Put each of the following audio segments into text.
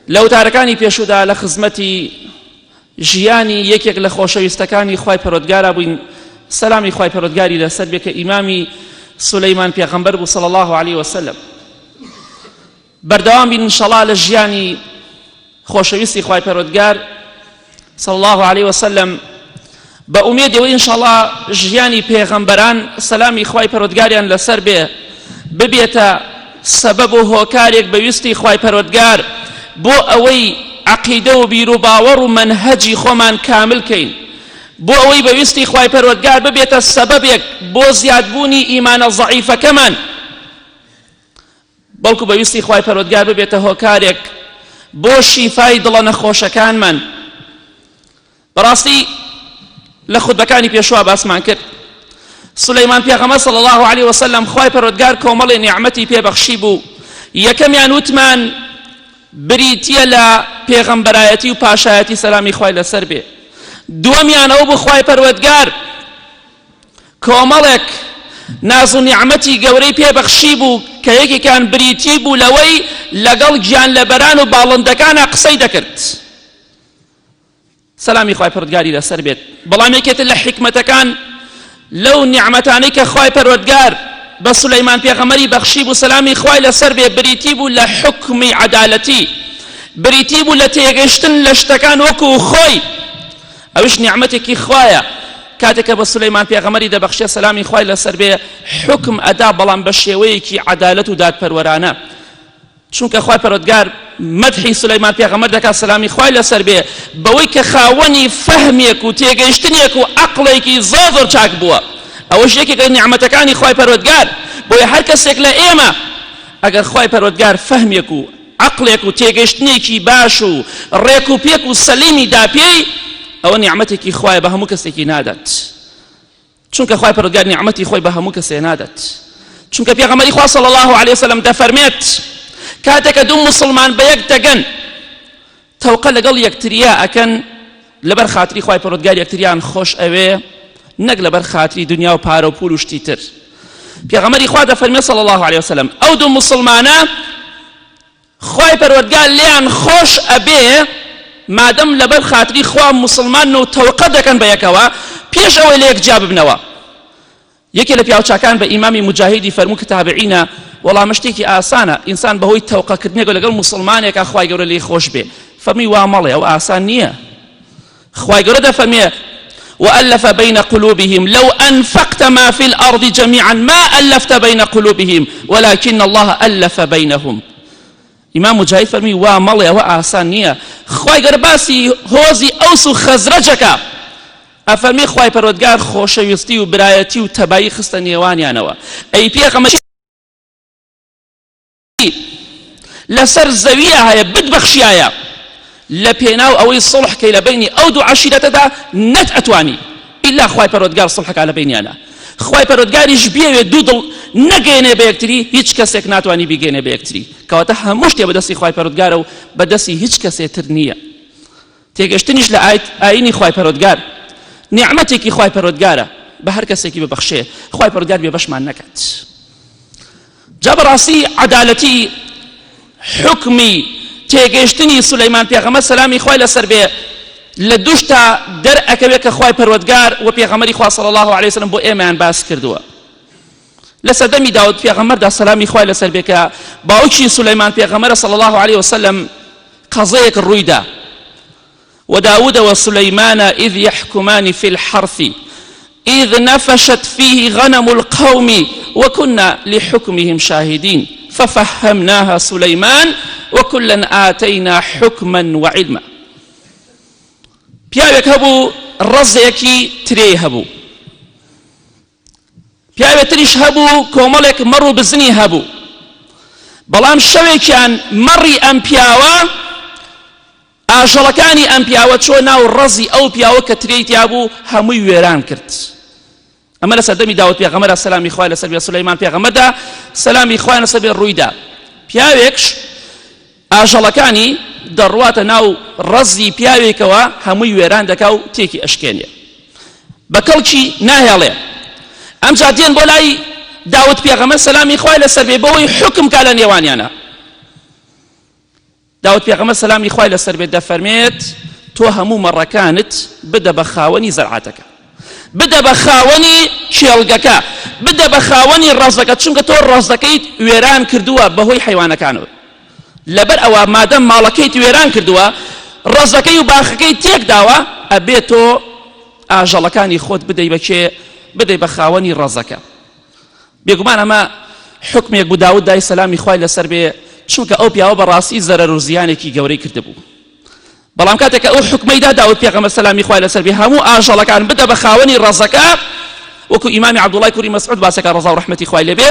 لەو تارەکانی پێشودا لە خزمەتی ژیانی یەکێک لە خۆشەویستەکانی خوای پەروەردگارە بووین. سەلامی خوای پەروەردگاری لەسەر بێ کە ئیمامی سولەیمان پێغەمبەر بوو صلی الله علیه وسلم. بەردەوام بین ئینشەڵا لە ژیانی خۆشەویستی خوای پەروەردگار صلی الله علیه وسلم، بە ئومێدەوەی ئینشەڵا ژیانی پێغەمبەران سەلامی خوای پەروەردگاریان لەسەر بێ ببێتە سەبەب و هۆکارێک بەویستی خوای پەروەردگار بۆ ئەوەی عەقیدە و بیر و باوەڕ و مەنهەجی خۆمان کامل کەین، بۆ ئەوەی بەویستی خوای پەروەردگار ببێتە سەبەبێک بۆ زیادبوونی ئیمانە ضەعیفەکەمان، بەڵکو بەویستی خوای پەروەردگار ببێتە هۆکارێک بۆ شیفای دڵە نەخۆشەکانمان. بەڕاستی لە خوتبەکانی پێشوا باسمان کرد سولەیمان پێغەمبەر صلی الله علیه وسلم خوای پەروەردگار کۆمەڵی نیعمەتی پێبەخشی بوو. یەکەمیان وتمان بریتیە لە پێغەمبەرایەتی و پاشایەتی سەلامی خوای لەسەر بێ. دووەمیان ئەو بوو خوای پەروەردگار کۆمەڵێک ناز و نیعمەتی گەورەی پێبەخشی بوو کە یەکێکیان بریتی بوو لەوەی لەگەڵ گیانلەبەران و باڵندەکانە قسەی دەکرد. سەلامی خوای پەروەردگاری لەسەر بێت. بەڵام یەکێتر لە حیکمەتەکان لەو نیعمەتانەی کە خوای پەروەردگار بە سولەیمان پێغەمبەری بەخشی بوو سەلامی خوای لەسەر بێ بریتی بوو لە حکمی عەدالەتی، بریتی بوو لە تێگەشتن لە شتەکان وەکو خۆی. ئەوش نیعمەتێکی خوایە. کاتێک کە بە سولەیمان پێغەمبەری دەبەخشێ سەلامی خوای لەسەر بێ حکم ئەدا، بەڵام بە شێوەیەکی عەدالەت و دادپەروەرانە. چونکە خوای پەروەردگار مەدحی سولەیمان پێغەمبەر دەکات سەلامی خوای لەسەر بێ بەوەی کە خاوەنی فەهمێک و تێگەیشتنێک و عەقڵێکی زۆر چاک بووە. ئەوەش یەکێک لە نیعمەتەکانی خوای پەروەردگار. بۆیە هەر کەسێک لە ئێمە ئەگەر خوای پەروەردگار فەهمێک و عەقڵێک و تێگەیشتنێکی باش و ڕێک و پێک و سەلیمی داپێی، ئەوە نیعمەتێکی خوایە، بە هەموو کەسێکی نادات. چونکە خوای پەروەردگار نیعمەتی خۆی بە هەموو کەسێ نادات. چونکە پێغەمبەری خوا صلی الله علیه وسلم دەفەرمێت کاتێک کە دوو مسلمان بە یەک دەگەن تەوقە لەگەڵ یەکتریا ئەکەن لەبەر خاتری خوای پەروەردگار یەکتریان خۆش ئەوێ، نەک لەبەر خاتری دنیا و پارە و پول و شتی تر. پێغەمبەری خوا دەفەرمێت صلی الله علیه وسلم ئەو دوو مسلمانە خوای پەروەردگار لێیان خۆش ئەبێ مادەم لەبەر خاتری خوا مسلمان و تەوقە دەکەن بە یەکەوە پێش ئەوەی لە یەکجیا ببنەوە. یەکێ لە پیاوچاکان بە ئیمامی مجاهیدی فەرموو کە تابعینە وەڵام شتێکی ئاسانە ئینسان بەهۆی تەوقەکردنێک لەگەڵ مسلمانێکە خوای گەورە لێی خۆش بێ. فەرمی وا مەڵێ ئەو ئاسان نییە. خوای گەورە دەفەرمێ وألف بين قلوبهم لو أنفقت ما في الأرض جميعا ما ألفت بين قلوبهم ولكن الله ألف بينهم. إمام مجاهد فرمي وا مەڵێ ئەوە ئاسان نییە. خوای گەورە باسی هۆزی ئەوس و خەزرەجەکە ئەفەرمی خوای پەروەردگار خۆشەویستی و برایەتی و تەبایی خستە نێوانیانەوە. ئەی پێغەمبەر لەسەر زەویە هەیە بتبەخشیایە لە پێناو ئەوەی سڵح کەی لە بینی ئەو دوو عەشیرەتەدا نەت ئەتوانی ئیلا خوای پەروەردگار سڵحەکا لە بینیانە. خوای پەروەردگاریش بێوێ دوو دڵ نەگەێنێ بە یەکتری، هیچ کەسێک ناتوانی بیگەێنێ بە یەکتری. کەواتە هەموو شتێ بەدەستی خوای پەروەردگارە و بەدەستی هیچ کەسێتر نییە. تێگەشتنیش لە ئاینی خوای پەروەردگار نیعمەتێکی خوای پەروەردگارە، بە هەر کەسێکی ببەخشێ خوای پەروەردگار بێبەشمان نەکات. جا بەڕاستی عەدالەتی حکمی تێگەیشتنی سولەیمان پێغەمبەر سەلامی خوای لەسەر بێ لە دوو شتا دەرئەکەوێت کە خوای پەروەردگار و پێغەمبەری خوا صلی الله علیه وسلم بۆ ئێمەیان باس کردووە. لە سەردەمی داود پێغەمبەردا سەلامی خوای لەسەر بێ کە باوکی سولەیمان پێغەمبەر صلی الله علیه وسلم قەزەیەک ڕوویدا. وداود وسليمان إذ يحكمان في الحرث إذ نفشت فيه غنم القوم وكنا لحكمهم شاهدين ففهمناها سليمان وكلا آتينا حكما وعلما. پیاوێک هەبوو ڕەزێکی ترێ هەبوو، پیاوێک تریش هەبوو کۆمەڵێک مەڕ و بزنی هەبوو. بەڵام شەوێکیان مەڕی ئەم پیاوە ئاژەڵەکانی ئەم پیاوە چۆ ناو ڕەزی ئەو پیاوە کە ترێی تیا بوو هەمووی وێران کرد. ئەمە لە سەردەمی داود پێغەمبەرە سەلامی خوای لەسەر بێ سولەیمان پێغەمبەردا سەلامی خوای لەسەر بێ ڕوویدا. پیاوێکش ئاژەڵەکانی دەڕواتە ناو ڕەزی پیاوێکەوە هەمووی وێران دەکا و تێکی ئەشکێنێ بە کەڵکی ناهێڵێ. ئەمجا دێن بۆ لای داود پێغەمبەر سەلامی خوای لەسەر بێ بەوەی حکم کا لە نێوانیانە. داود پێغەمبەر سەلامی خوای لەسەر بێت دەفەرمێت تۆ هەموو مەڕەکانت بدە بە خاوەنی زەرعاتەکە، بدە بە خاوەنی کێڵگەکە، بدە بە خاوەنی ڕەزەکە، چونکە تۆ ڕەزەکەیت وێران کردووە بەهۆی حیوانەکانەوە. لەبەر ئەوە مادەم ماڵەکەیت وێران کردووە، ڕەزەکەی و باخەکەی تێک داوە، ئەبێت تۆ ئاژەڵەکانی خۆت بدەی بەکێ؟ بدەی بە خاوەنی ڕەزەکە. بێگومان ئەمە حکمێک بوو داود دای سەلامی خوای لەسەر بێ، چونکە ئەو پیاوە بەڕاستی زەرەر و زیانێکی گەورەی کردبوو. بەڵام کاتێک ئەو حکمەیدا داود پێغەمبەر سەلامی خوای لەسەر بێ هەموو ئاژەڵەکان بدە بە خاوەنی ڕەزەکە، وەکو ئیمامی عەبدوڵای کوڕی مەسعود باسەکە ڕەزا و ڕەحمەتی خوای لێبێ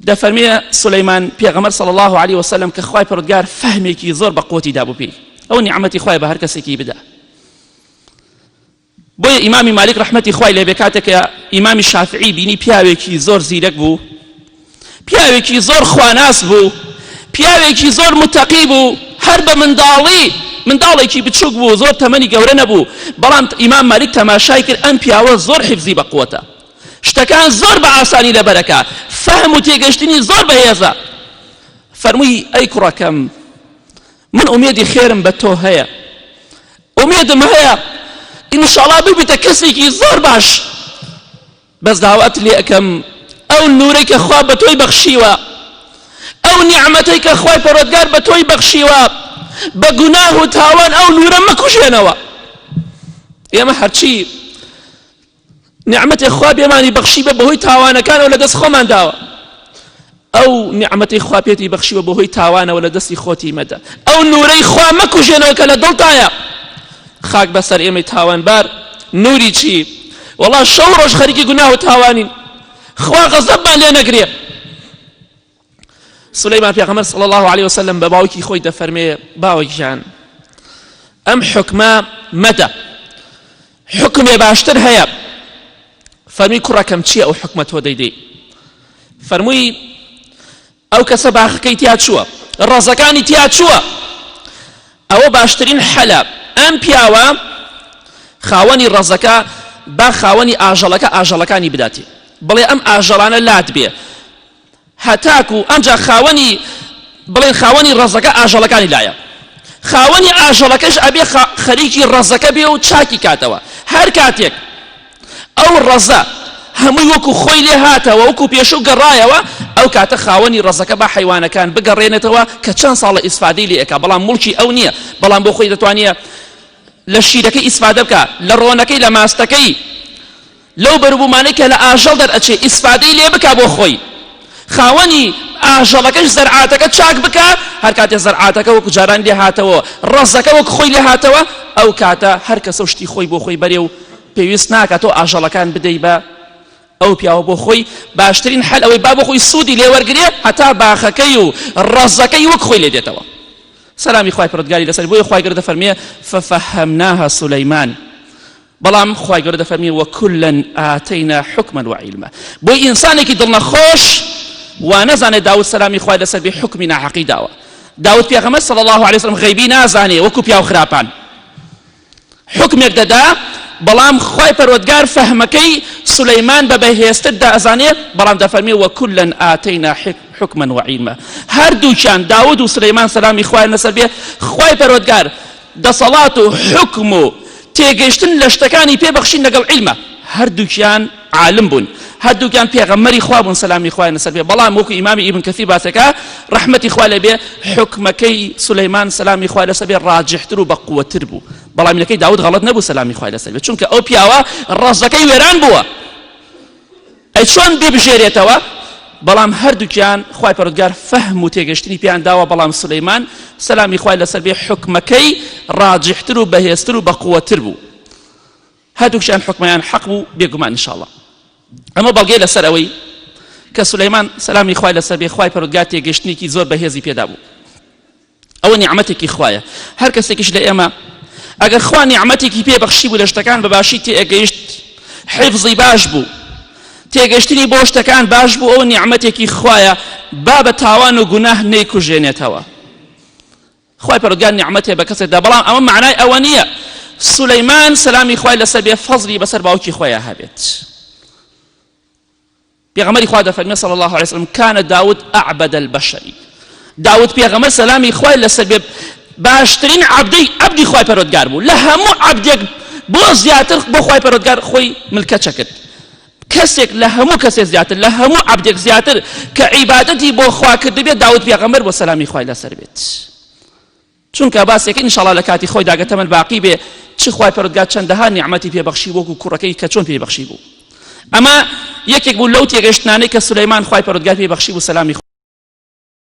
دەفەرمێ سولەیمان پێغەمبەر صلی الله عليه وسلم کە خوای پەروەردگار فەهمێکی زۆر بە قوتی دابوو پێی، ئەو نیعمەتی خوای بە هەر کەسێکی بدە. بۆیە ئیمامی مالک ڕەحمەتی خوای لێبێ کاتێکە ئیمامی شافعی بینی پیاوێکی زۆر زیرەک بوو، پیاوێکی زۆر خواناس بوو، پیاوێکی زۆر متەقی بوو، هەر بە منداڵێکی بچووک بوو، زۆر تەمەنی گەورە نەبوو، بەڵام ئیمام مالک تەماشای کرد ئەم پیاوە زۆر حیفزی بەقووەتە، شتەکان زۆر بە ئاسانی لەبەرەکە، فەهم و تێگەشتنی زۆر بەهێزە. فەرمووی ئەی کوڕەکەم من ئومێدی خێرم بە تۆ هەیە، ئومێدم هەیە ئینشاڵڵا ببیتە کەسێکی زۆر باش، بەس داوات لێ ئەەکەم ئەو نورەی کە خوا بە تۆی بەخشیوە، ئەو نیعمەتەی کە خوای پەروەردگار بە تۆی بەخشیوە، بە گوناه و تاوان ئەو نورە مەکوژێنەوە. ئێمە هەرچی نیعمەتی خوا بێمانی بەخشی بە بەهۆی تاوانەکانەوە لە دەست خۆمان داوە، ئەو نیعمەتی خوا پێتی بەخشیوە بەهۆی تاوانەوە لە دەستی خۆتی مەدە، ئەو نورەی خوا مەکوژێنەوە کە لە دڵتایە. خاک بەسەر ئێمەی تاوانبار، نوری چی؟ وەڵا شەو ڕۆژ خەریکی گوناه و تاوانین، خوا غەزەبمان لێ نەگرێ. سولەیمان پێغەمبەر صلی الله عليه وسلم بە باوکی خۆی دەفەرمێ باوەکیان ئەم حکمە مەدە، حکمێ باشتر هەیە. فەرمووی کوڕەکەم چییە ئەو حکمە تۆ دەیدەی؟ فەرمووی ئەو کەسە باخەکەی تیا چووە، ڕەزەکانی تیا چووە، ئەوە باشترین حەلە. ئەم پیاوە خاوەنی ڕەزەکە با خاوەنی ئاژەڵەکانی بداتێ، بڵێ ئەم ئاژەڵانە لات بێ، هەتاکو ئەمجا بڵێن خاوەنی ڕەزەکە ئاژەڵەکانی لایە، خاوەنی ئاژەڵەکەش ئەبێ خەریکی ڕەزەکە بێ و چاکی کاتەوە. هەر کاتێک ئەو ڕەزە هەمووی وەکو خۆی لێ هاتەوە، وەکو پێشوو گەڕایەوە، ئەو کاتە خاوەنی ڕەزەکە با حیوانەکان بگەڕێنێتەوە کە چەند ساڵە ئیسفادەی لێ ئەکا، بەڵام موڵکی ئەو نییە، بەڵام بۆ خۆی دەتوانێت لە شیرەکەی ئیسفادە بکە، لە ڕۆنەکەی، لە ماستەکەی، لەو بەروبوومانەی کە لە ئاژەڵ دەرئەچێ ئیسفادەی لێ بکە بۆ خۆی. خاوەنی ئاژەڵەکەش زەرعاتەکە چاک بکە، هەر کاتێ زەرعاتەکە وەکو جاران لێ هاتەوە، ڕەزەکە وەکو خۆی لێ هاتەوە، ئەو کاتە هەر کەسە شتی خۆی بۆ خۆی بەرێ و پێویست ناکات تۆ ئاژەڵەکان بدەی بە ئەو پیاوە بۆ خۆی. باشترین حەل ئەوەی با بۆ خۆی سوودی لێ وەرگرێ، هەتا باخەکەی و ڕەزەکەی وەک خۆی لێ دێتەوە. سەلامی خوای پەروەردگاری لەسەر، بۆیە خوای گەورە دەفەرمێ فەفەهەمناها سولەیمان، بەڵام خوای گەورە دەفەرمێ وەکوڵەن ئاتەینا حوکمەن وعیلما. بۆی ئینسانێکی دڵنەخۆش وا نەزانێت داود سەلامی خوای لەسەر بێ حکمی ناحەقی داوە. داود پێغەمبەر صلی الله عليه وسلم غەیبی نازانێ وەکو پیاو خراپان، حکمێک دەدا، بەڵام خوای پەروەردگار فەهمەکەی سولەیمان بە بەهێزتر دەزانێت، بەڵام دەفەرمێ وەکوڵەن ئاتەینا حکمەن وعیلما. هەردووچیان داود و سولەیمان سەلامی خوای لەسەر بێ خوای پەروەردگار دەسەڵات و حکم و تێگەیشتن لە شتەکانی پێبەخشین لەگەڵ عیلمە، هەردووکیان عالم بوون، هەردووکیان پێغەمبەری خوا بوون سەلامی خوای لەسەر بێ. بەڵام وەکو ئیمامی ئیبن کەثیر باسەکە ڕەحمەتی خوا لێبێ حکمەکەی سولەیمان سەلامی خوای لەسەر بێ ڕاجحتر و بەقووەتر بوو، بەڵامینەکەی داود غەڵەت نەبوو سەلامی خوای لەسەر بێ، چونکە ئەو پیاوە ڕەزەکەی وێران بووە، ئەی چۆن بێبژێرێتەوە. بەڵام هەردووکیان خوای پەروەردگار فەهم و تێگەشتنی پیان داوە، بەڵام سولەیمان سەلامی خوای لەسەر بێ حکمەکەی ڕاجحتر و بەهێزتر و بەقووەتر بوو. هەردووکیان حکمەیان حەق بوو بێگومان ئینشاءڵڵا. ئەمە بەڵگەی لەسەر ئەوەی کە سولەیمان سەلامی خوای لەسەر بێ خوای پەروەردگار تێگەشتنێکی زۆر بەهێزی پێدا بوو. ئەوە نیعمەتێکی خوایە. هەر کەسێکیش لە ئێمە ئەگەر خوا نیعمەتێکی پێبەخشی بوو لە شتەکان بەباشی تێگەیشت، حیفزی باش بوو، تێگەشتنی بۆ شتەکان باش بوو، ئەو نیعمەتێکی خوایە، با بە تاوان و گوناه نەیکوژێنێتەوە. خوای پەروەردگار نیعمەتێ بە کەسێکدا، بەڵام ئەمە معنای ئەوە نییە سولەیمان سەلامی خوای لەسەر بێ فەزلی بەسەر باوکی خۆیان هەبێت. پێغەمبەری خوا دەفەرمێ صلی الله عليه وسلم كان داود أعبد البشر، داود پێغەمبەر سەلامی خوای لەسەر بێ باشترین عەبدی خوای پەروەردگار بوو لە هەموو عەبدێک بۆ زیاتر بۆ خوای پەروەردگار خۆی ملکەچە کرد کەسێک لە هەموو کەسێک زیاتر لە هەموو عەبدێک زیاتر کە عیبادەتی بۆ خوا کرد بێت داود پێغەمبەر بۆ سەلامی خوای لەسەر بێت چونکە باسێکی ئینشاڵڵا لە کاتی خۆی داگەتەمەن باقی بێ چ خوای پەروەردگار چەندەها نیعمەتی پێبەخشی وەکو کوڕەکەی کە چۆن پێبەخشی بوو ئەمە یەکێک بوو لەو تێگەشتانەی کە سولەیمان خوای پەروەردگار پێبەخشی بوو سەلامی